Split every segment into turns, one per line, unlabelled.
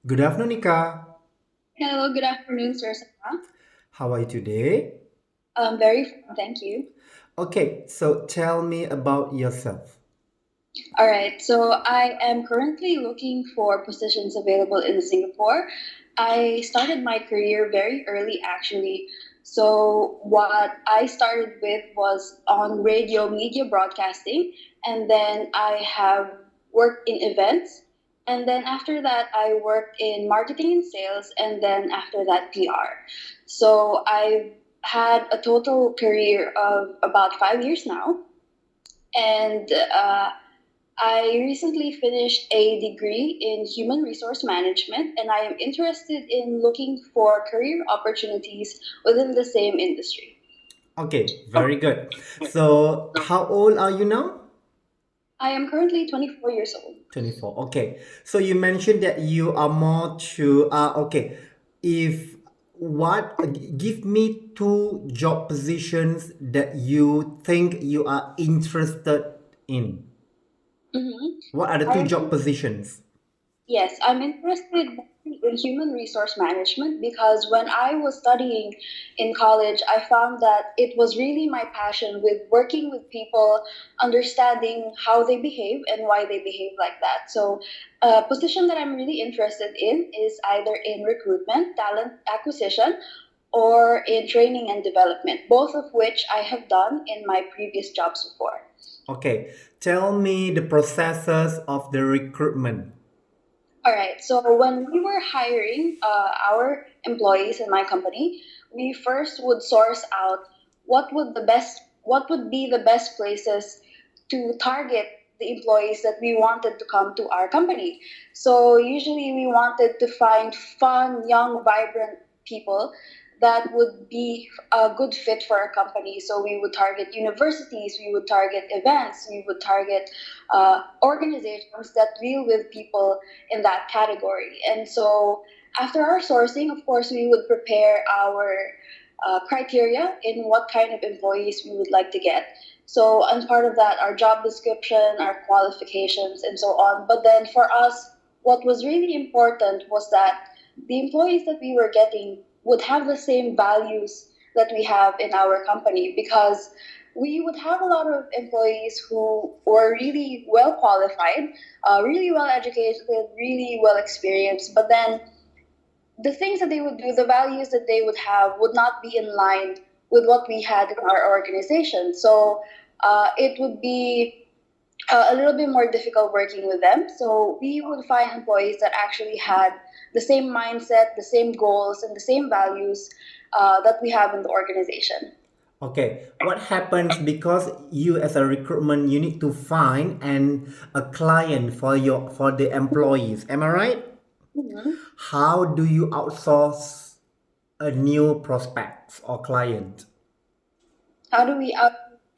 Good afternoon, Nika.
Hello, good afternoon, Sir Sama.
How are you today?
Very fine, thank you.
Okay, so tell me about yourself.
All right, so I am currently looking for positions available in Singapore. I started my career very early, actually. So, what I started with was on radio media broadcasting, and then I have worked in events. And then after that, I worked in marketing and sales, and then after that, PR. So, I've had a total career of about 5 years now. And I recently finished a degree in human resource management, and I am interested in looking for career opportunities within the same industry.
Okay, very good. So, how old are you now?
I am currently 24 years old.
24. Okay. So, you mentioned that you are more to, okay. If what, give me two job positions that you think you are interested in.
Mm-hmm.
What are the
I
two
am
job positions?
Yes, I'm interested in human resource management because when I was studying in college, I found that it was really my passion with working with people, understanding how they behave and why they behave like that. So, a position that I'm really interested in is either in recruitment, talent acquisition, or in training and development, both of which I have done in my previous jobs before.
Okay, tell me the processes of the recruitment.
All right. So when we were hiring our employees in my company, we first would source out what would be the best places to target the employees that we wanted to come to our company. So usually we wanted to find fun, young, vibrant people that would be a good fit for our company. So we would target universities, we would target events, we would target organizations that deal with people in that category. And so after our sourcing, of course, we would prepare our criteria in what kind of employees we would like to get. So, and part of that, our job description, our qualifications, and so on. But then for us, what was really important was that the employees that we were getting would have the same values that we have in our company because we would have a lot of employees who were really well qualified, really well educated, really well experienced, but then the things that they would do, the values that they would have, would not be in line with what we had in our organization. So it would be a little bit more difficult working with them. So we would find employees that actually had the same mindset, the same goals, and the same values that we have in the organization.
Okay, what happens because you as a recruitment you need to find a client for your for the employees. Am I right?
Mhm.
How do you outsource a new prospect or client?
How do we out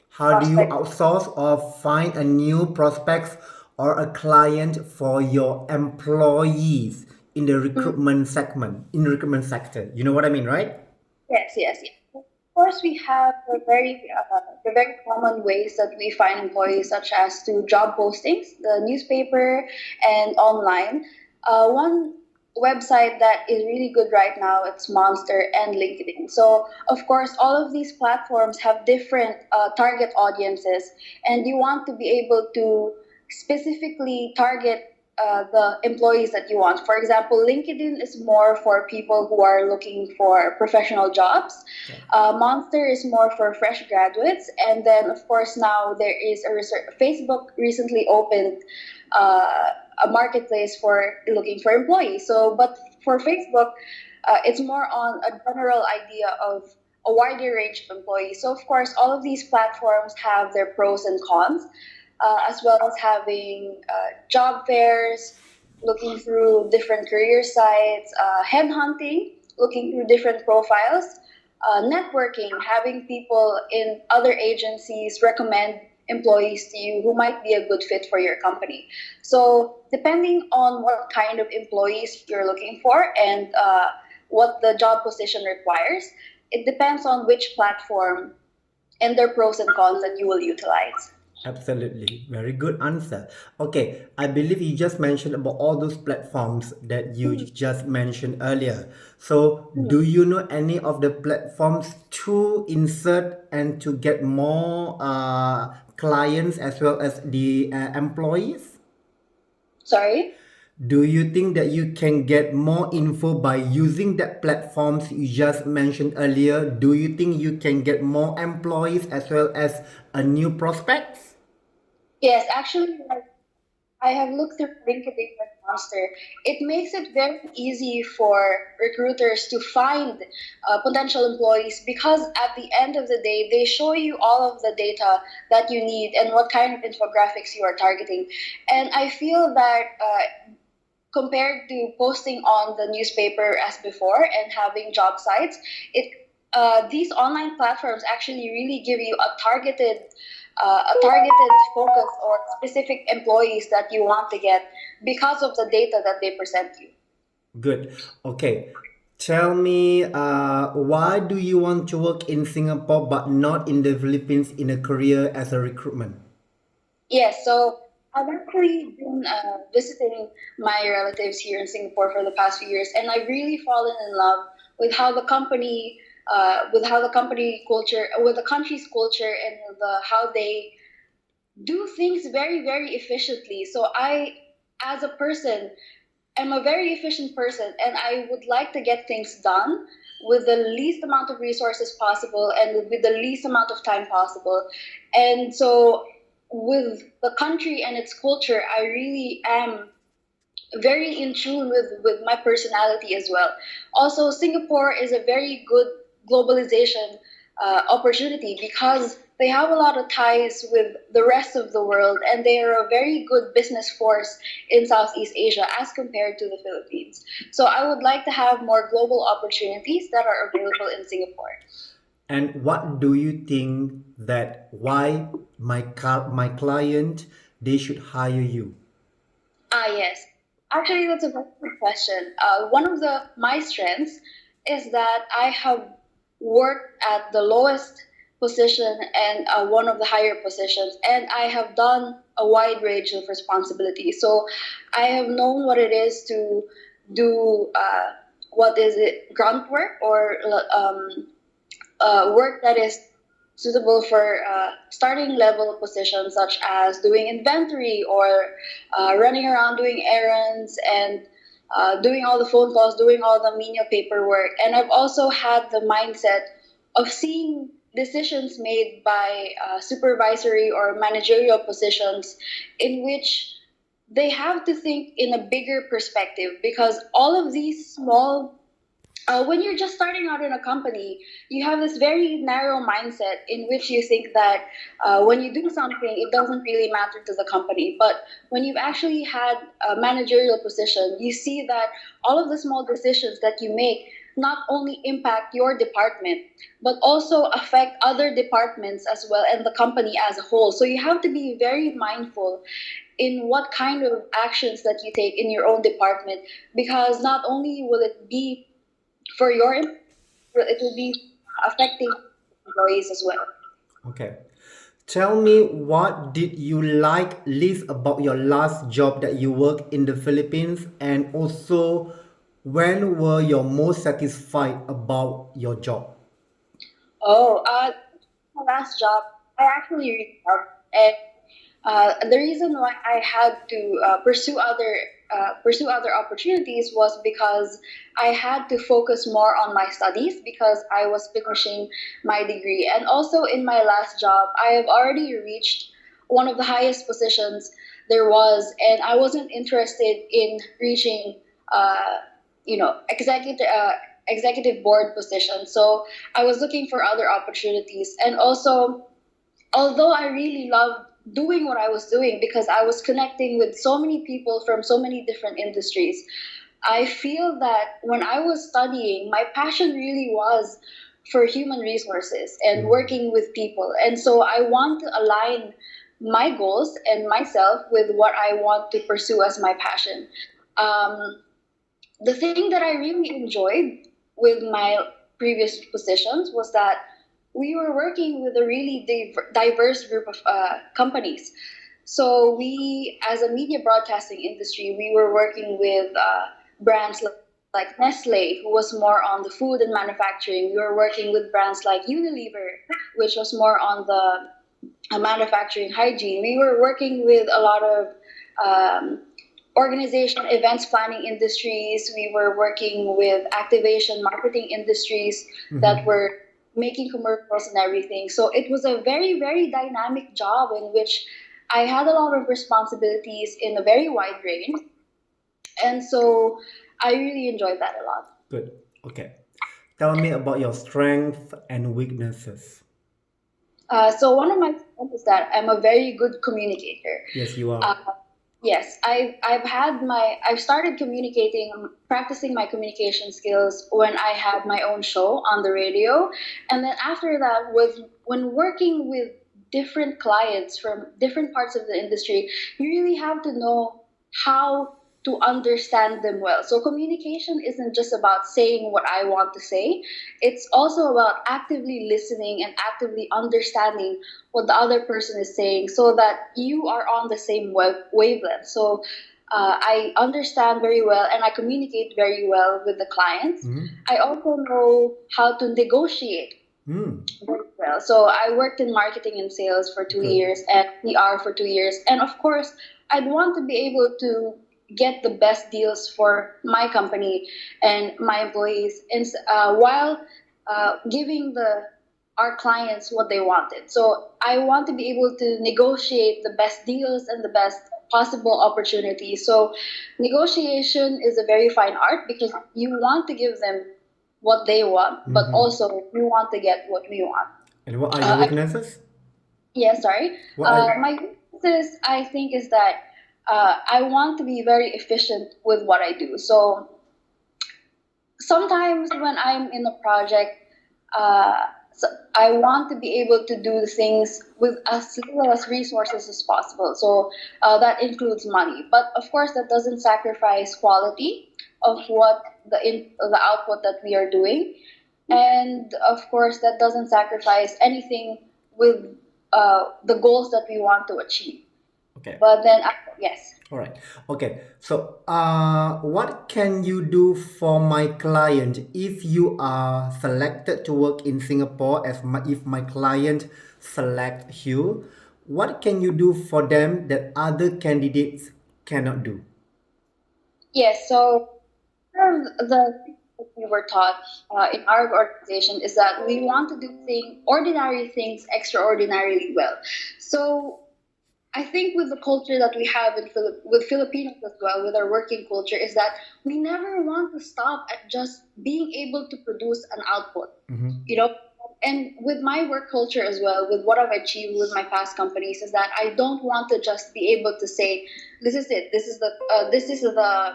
How do you
prospect?
outsource or find a new prospects or a client for your employees in the
Mhm.
recruitment segment, in the recruitment sector? You know what I mean, right?
Yes, yes, yes. Of course, we have the very common ways that we find employees, such as through job postings, the newspaper, and online. One website that is really good right now, it's Monster and LinkedIn. So, of course, all of these platforms have different target audiences, and you want to be able to specifically target the employees that you want. For example, LinkedIn is more for people who are looking for professional jobs.
Okay.
Monster is more for fresh graduates, and then of course now there is a research. Facebook recently opened a marketplace for looking for employees. So, but for Facebook, it's more on a general idea of a wider range of employees. So, of course, all of these platforms have their pros and cons, as well as having job fairs, looking through different career sites, headhunting, looking through different profiles, networking, having people in other agencies recommend employees to you who might be a good fit for your company. So, depending on what kind of employees you're looking for and what the job position requires, it depends on which platform and their pros and cons that you will utilize.
Absolutely. Very good answer. Okay, I believe you just mentioned about all those platforms that you
Mhm.
just mentioned earlier. So,
Mhm.
do you know any of the platforms to insert and to get more clients as well as the employees?
Sorry?
Do you think that you can get more info by using that platforms you just mentioned earlier? Do you think you can get more employees as well as a new prospects?
Yes, actually, like, I have looked through LinkedIn and Monster. It makes it very easy for recruiters to find potential employees because at the end of the day, they show you all of the data that you need and what kind of infographics you are targeting. And I feel that compared to posting on the newspaper as before and having job sites, it these online platforms actually really give you a targeted focus or specific employees that you want to get because of the data that they present you.
Good. Okay. Tell me, why do you want to work in Singapore but not in the Philippines in a career as a recruitment?
Yes, so I've actually been visiting my relatives here in Singapore for the past few years, and I've really fallen in love with how the company culture, with the country's culture, and how they do things very, very efficiently. So I, as a person, am a very efficient person, and I would like to get things done with the least amount of resources possible and with the least amount of time possible. And so, with the country and its culture, I really am very in tune with my personality as well. Also, Singapore is a very good globalization opportunity because they have a lot of ties with the rest of the world, and they are a very good business force in Southeast Asia as compared to the Philippines. So I would like to have more global opportunities that are available in Singapore.
And what do you think that why my client they should hire you?
Ah, yes. Actually, that's a very good question. One of the my strengths is that I have worked at the lowest position and one of the higher positions, and I have done a wide range of responsibilities. So I have known what it is to do what is it grunt work or work that is suitable for starting level positions such as doing inventory or running around doing errands and doing all the phone calls, doing all the menial paperwork. And I've also had the mindset of seeing decisions made by supervisory or managerial positions in which they have to think in a bigger perspective because all of these small when you're just starting out in a company, you have this very narrow mindset in which you think that when you do something, it doesn't really matter to the company. But when you've actually had a managerial position, you see that all of the small decisions that you make not only impact your department, but also affect other departments as well and the company as a whole. So you have to be very mindful in what kind of actions that you take in your own department because not only will it be for your it will be affecting employees as well.
Okay. Tell me what did you like least about your last job that you worked in the Philippines, and also when were you most satisfied about your job?
Oh, my last job, I actually really loved, and the reason why I had to pursue other opportunities was because I had to focus more on my studies because I was finishing my degree, and also in my last job, I have already reached one of the highest positions there was, and I wasn't interested in reaching, uh, executive board position. So I was looking for other opportunities, and also although I really loved doing what I was doing because I was connecting with so many people from so many different industries, I feel that when I was studying, my passion really was for human resources and working with people. And so I want to align my goals and myself with what I want to pursue as my passion. Um, the thing that I really enjoyed with my previous positions was that we were working with a really diverse group of companies. So we, as a media broadcasting industry, we were working with brands like Nestle, who was more on the food and manufacturing. We were working with brands like Unilever, which was more on the manufacturing hygiene. We were working with a lot of um, organization, events planning industries. We were working with activation marketing industries that
Mm-hmm.
were making commercials and everything. So it was a very, very dynamic job in which I had a lot of responsibilities in a very wide range. And so I really enjoyed that a lot.
Good. Okay. Tell me about your strengths and weaknesses.
So one of my strengths is that I'm a very good communicator.
Yes, you are.
Uh, Yes, I've started communicating, practicing my communication skills when I had my own show on the radio, and then after that, with when working with different clients from different parts of the industry, you really have to know how to understand them well. So communication isn't just about saying what I want to say; it's also about actively listening and actively understanding what the other person is saying so that you are on the same wavelength. So I understand very well and I communicate very well with the clients.
Mm-hmm.
I also know how to negotiate
Mm.
very well. So I worked in marketing and sales for two
Good.
years and PR for 2 years. And of course, I'd want to be able to get the best deals for my company and my employees, and while giving the our clients what they wanted. So I want to be able to negotiate the best deals and the best possible opportunities. So negotiation is a very fine art because you want to give them what they want, but
Mm-hmm.
also we want to get what we want.
And what are your
Uh, I,
weaknesses?
yeah, sorry.
What are
My weaknesses, I think, is that I want to be very efficient with what I do. So sometimes when I'm in a project, uh, so I want to be able to do the things with as little as resources as possible. So that includes money, but of course that doesn't sacrifice quality of what the output that we are doing, and of course that doesn't sacrifice anything with the goals that we want to achieve.
okay?
But then, yes.
All right. Okay. So, what can you do for my client if you are selected to work in Singapore? If my client select you, what can you do for them that other candidates cannot do?
Yes, so the thing that we were taught in our organization is that we want to do ordinary things extraordinarily well. So I think with the culture that we have with Filipinos as well, with our working culture, is that we never want to stop at just being able to produce an output.
Mm-hmm.
You know, and with my work culture as well, with what I've achieved with my past companies, is that I don't want to just be able to say, "This is it. This is the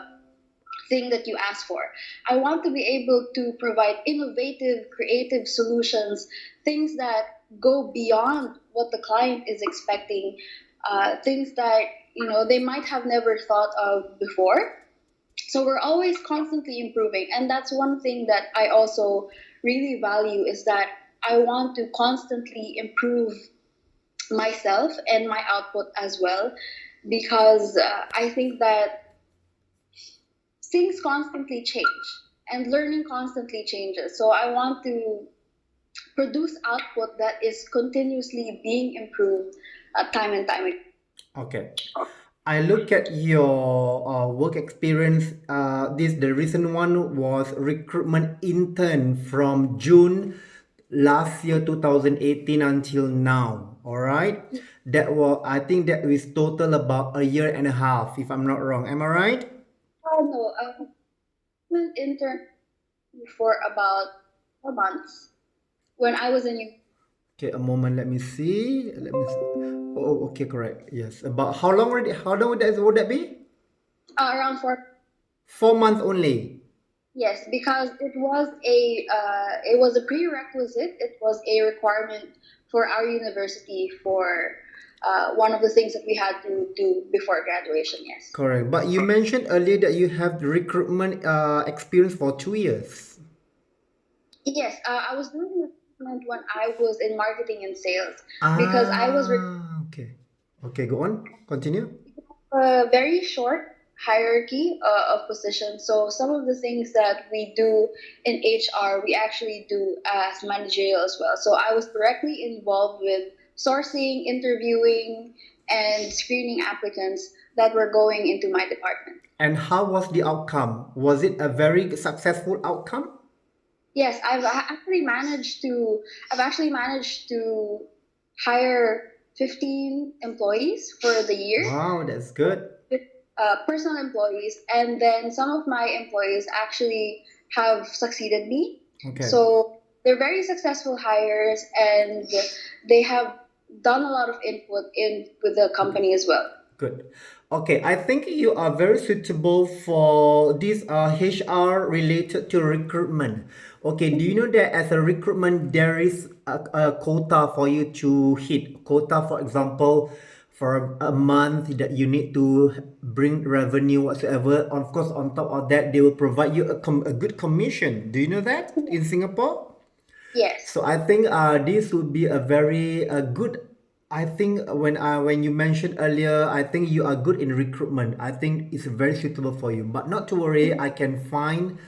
thing that you ask for." I want to be able to provide innovative, creative solutions, things that go beyond what the client is expecting, things that they might have never thought of before. So we're always constantly improving, and that's one thing that I also really value is that I want to constantly improve myself and my output as well, because I think that things constantly change and learning constantly changes. So I want to produce output that is continuously being improved time and time again.
Okay. I look at your work experience. This the recent one was recruitment intern from June last year 2018 until now. All right, that was I think that is total about a year and a half, if I'm not wrong. Am I right?
Oh no, been intern for about 4 months when I was in
Okay, a moment. Let me see. Let me see. Oh, okay, correct. Yes. About how long already? How long would that be?
around 4.
4 months only.
Yes, because it was a prerequisite. It was a requirement for our university for one of the things that we had to do before graduation. Yes.
Correct. But you mentioned earlier that you have the recruitment experience for 2 years.
Yes, I was doing it recruitment when I was in marketing and sales because I was
Okay. Okay, go on. Continue.
a very short hierarchy of positions. So some of the things that we do in HR, we actually do as managerial as well. So I was directly involved with sourcing, interviewing, and screening applicants that were going into my department.
And how was the outcome? Was it a very successful outcome?
Yes, I've actually managed to hire 15 employees for the year,
Wow, that's good.
with personal employees, and then some of my employees actually have succeeded me.
Okay.
So they're very successful hires, and they have done a lot of input in with the
Okay.
company as well.
Good. Okay, I think you are very suitable for this HR related to recruitment. Okay, do you know that as a recruitment there is a quota for you to hit? Quota, for example, for a month that you need to bring revenue whatsoever. Of course, on top of that, they will provide you a good commission. Do you know that in Singapore?
Yes,
So I think this would be a very good. I think when you mentioned earlier, I think you are good in recruitment. I think it's very suitable for you. But not to worry, I can find.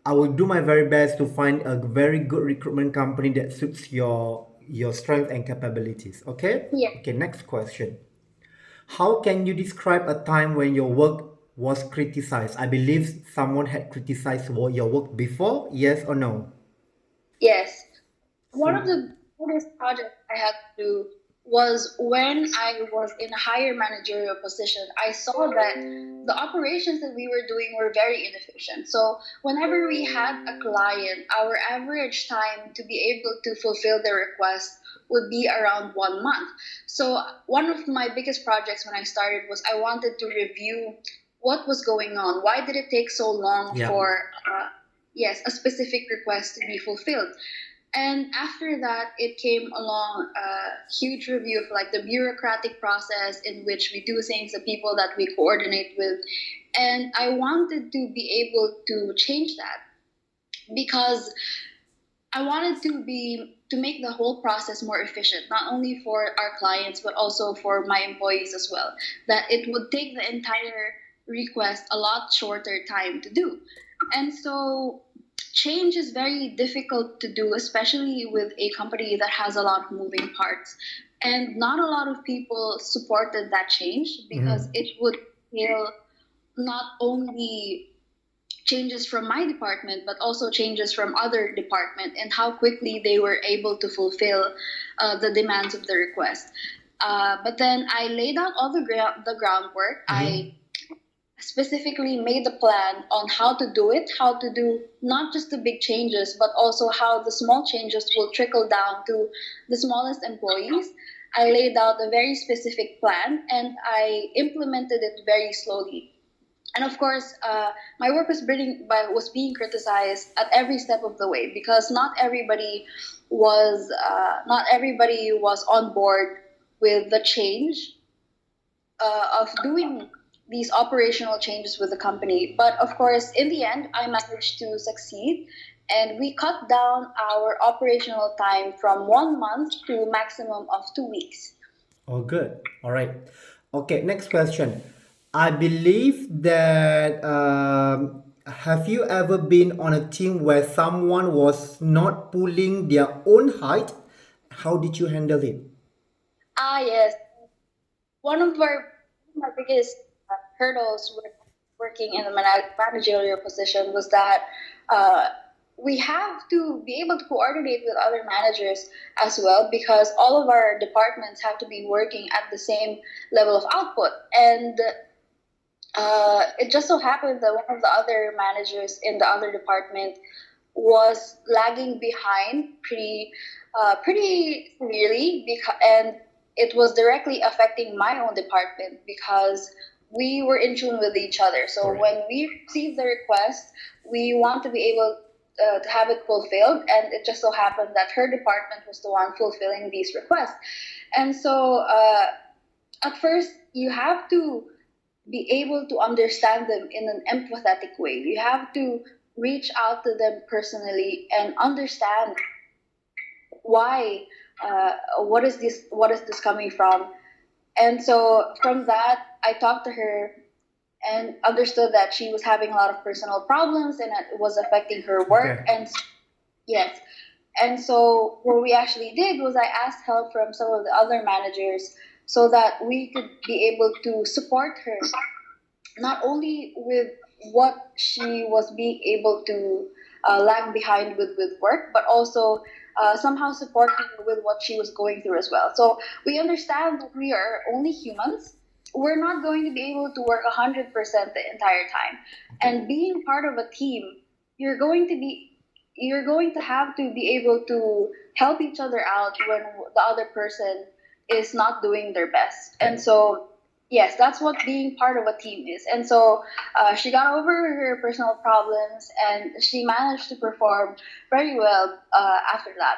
I will do my very best to find a very good recruitment company that suits your strength and capabilities. Okay.
yes.
Okay. Next question. How can you describe a time when your work was criticized? I believe someone had criticized your work before. Yes or no?
Yes. One of
So
the biggest projects I had to do was when I was in a higher managerial position. I saw that the operations that we were doing were very inefficient. So, whenever we had a client, our average time to be able to fulfill the request would be around 1 month. So, one of my biggest projects when I started was I wanted to review what was going on. Why did it take so long
yeah.
for, yes, a specific request to be fulfilled? And after that, it came along a huge review of like the bureaucratic process in which we do things, the people that we coordinate with. And I wanted to be able to change that because I wanted to make the whole process more efficient, not only for our clients but also for my employees as well. That it would take the entire request a lot shorter time to do. And so change is very difficult to do, especially with a company that has a lot of moving parts. And not a lot of people supported that change because
Mhm.
it would entail not only changes from my department but also changes from other department and how quickly they were able to fulfill the demands of the request. But then I laid out all the groundwork. I
Mhm.
specifically made a plan on how to do it, how to do not just the big changes, but also how the small changes will trickle down to the smallest employees. I laid out a very specific plan and I implemented it very slowly. And of course, my work was being criticized at every step of the way because not everybody was on board with the change of doing these operational changes with the company. But of course, in the end, I managed to succeed, and we cut down our operational time from 1 month to maximum of 2 weeks.
Oh, good. All right. Okay, next question. I believe that have you ever been on a team where someone was not pulling their own height? How did you handle it?
Ah, yes. One of my biggest hurdles with working in a managerial position was that uh, we have to be able to coordinate with other managers as well because all of our departments have to be working at the same level of output. And it just so happened that one of the other managers in the other department was lagging behind pretty severely and it was directly affecting my own department because we were in tune with each other. So
Correct.
when we received the request, we want to be able to have it fulfilled, and it just so happened that her department was the one fulfilling these requests. And so at first, you have to be able to understand them in an empathetic way. You have to reach out to them personally and understand why, what is this coming from? And so from that, I talked to her and understood that she was having a lot of personal problems and that it was affecting her work.
Okay.
And yes, and so what we actually did was I asked help from some of the other managers so that we could be able to support her, not only with what she was being able to lag behind with work, but also somehow support her with what she was going through as well. So we understand that we are only humans. We're not going to be able to work 100% the entire time.
Okay.
And being part of a team, you're going to be you're going to have to be able to help each other out when the other person is not doing their best.
Okay.
And so yes, that's what being part of a team is. And so she got over her personal problems and she managed to perform very well after that.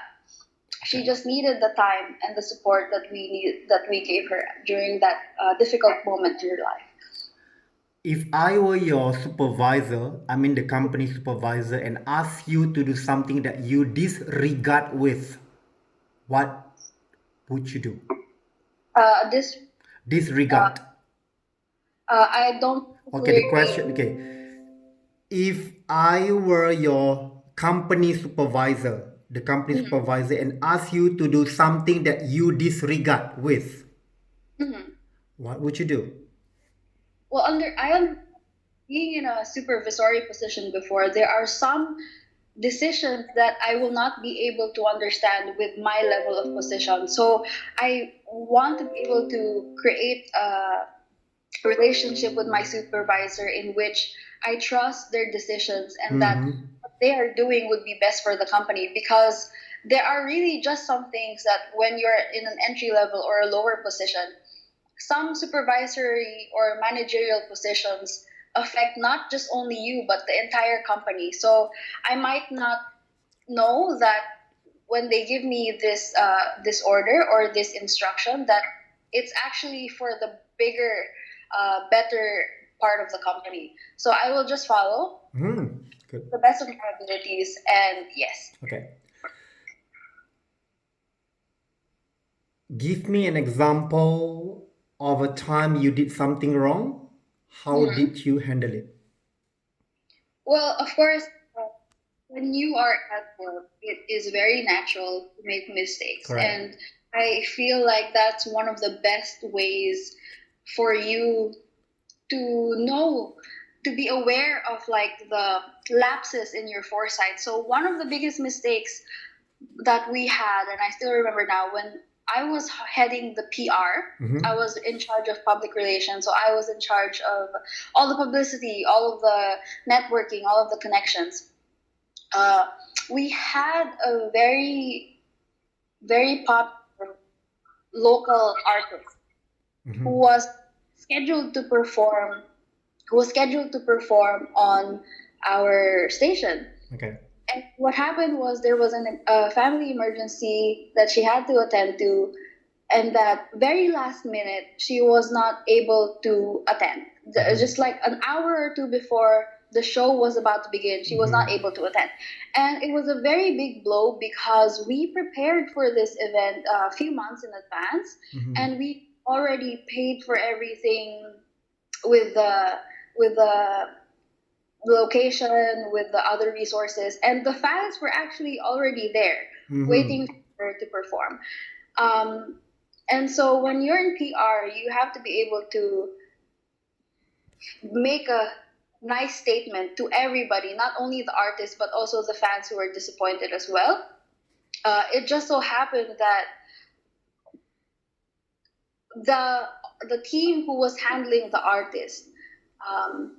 She
Okay.
just needed the time and the support that we gave her during that difficult moment in her life.
If I were your supervisor, I mean the company supervisor, and ask you to do something that you disregard with, what would you do?
This uh,
Disregard.
I don't
Okay, the
particularly.
question, okay. If I were your company
Mhm,
supervisor, and ask you to do something that you disregard with,
mhm.
what would you do?
Well, I am being in a supervisory position before. There are some decisions that I will not be able to understand with my level of position. So I want to be able to create a relationship with my supervisor in which I trust their decisions and that
Mm-hmm.
what they are doing would be best for the company, because there are really just some things that when you're in an entry level or a lower position, some supervisory or managerial positions affect not just only you but the entire company. So I might not know that when they give me this order or this instruction that it's actually for the bigger, better part of the company. So I will just follow
Hmm. Good.
the best of my abilities, and yes.
Okay. Give me an example of a time you did something wrong. How
Mhm.
did you handle it?
Well, of course, uh, when you are at work, it is very natural to make mistakes.
Correct.
And I feel like that's one of the best ways for you to know, to be aware of like the lapses in your foresight. So one of the biggest mistakes that we had, and I still remember now, when I was heading the PR, I
Mm-hmm.
was in charge of public relations. So I was in charge of all the publicity, all of the networking, all of the connections. uh, we had a very, very popular local artist who
Mm-hmm.
was scheduled to perform on our station.
Okay.
And what happened was there was a family emergency that she had to attend to, and that very last minute she was not able to attend.
Mm-hmm.
Just like an hour or two before the show was about to begin, she was not
Mm-hmm.
able to attend. And it was a very big blow because we prepared for this event a few months in advance,
Mm-hmm.
and we already paid for everything with the location, with the other resources, and the fans were actually already there
Mm-hmm.
waiting for her to perform. um, and so when you're in PR, you have to be able to make a nice statement to everybody, not only the artists, but also the fans who are disappointed as well. It just so happened that the the team who was handling the artist, um,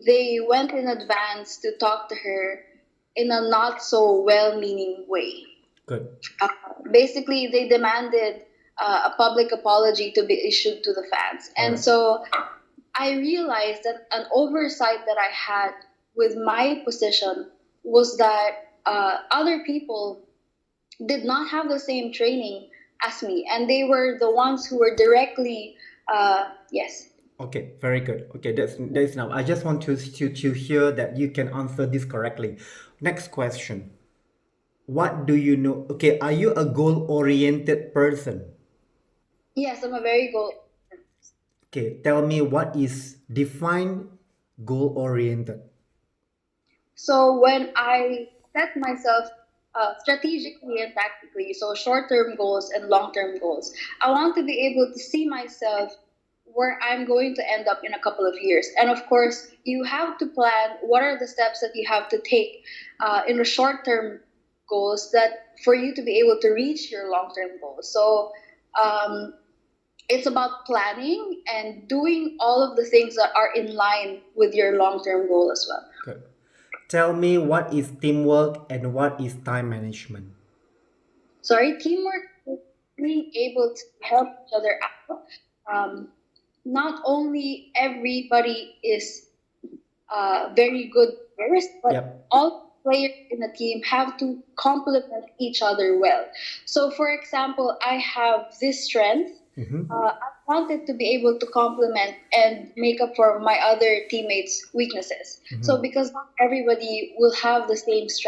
they went in advance to talk to her in a not so well-meaning way.
Good.
Uh, Basically, they demanded a public apology to be issued to the fans.
All
And
right.
so I realized that an oversight that I had with my position was that other people did not have the same training as me, and they were the ones who were directly, yes.
Okay, very good. Okay, that's enough. I just want to hear that you can answer this correctly. Next question. What do you know? Okay, are you a goal oriented person?
Yes, I'm a very goal.
Okay, tell me what is define goal oriented.
So when I set myself strategically and tactically, so short-term goals and long-term goals, I want to be able to see myself where I'm going to end up in a couple of years. And of course, you have to plan what are the steps that you have to take in the short-term goals that for you to be able to reach your long-term goals. So um, it's about planning and doing all of the things that are in line with your long-term goal as well.
Good. Tell me what is teamwork and what is time management.
Sorry, teamwork is being able to help each other out. Um, Not only everybody is very good players, but
Yep.
all players in the team have to complement each other well. So, for example, I have this strength.
Mm-hmm.
I wanted to be able to complement and make up for my other teammates' weaknesses. So,
Mm-hmm.
because not everybody will have the same strength.